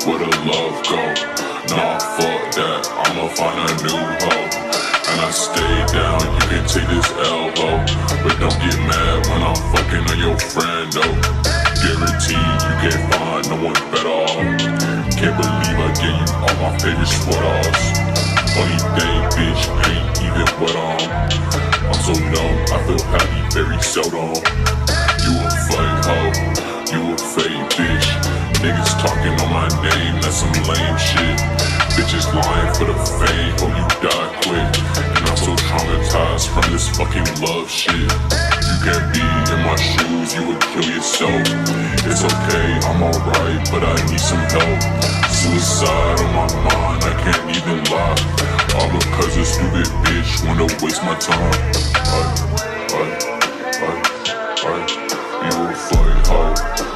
where the love go? Nah, fuck that, I'ma find a new hoe. And I stay down, you can take this L, ho. But don't get mad when I'm fucking on your friend, oh. Guaranteed you can't find no one better off. Can't believe I gave you all my favorite sweaters. Funny thing, bitch, ain't even wet on. I'm so numb, I feel happy very seldom. You a fake hoe, you a fake bitch. Niggas talking on my name, that's some lame shit. Bitches lying for the fame, hope you die quick. And I'm so traumatized from this fucking love shit. You can't be in my shoes, you would kill yourself. It's okay, I'm alright, but I need some help. Suicide on my mind, I can't even lie. All because a stupid bitch wanna waste my time. You a fucking hoe.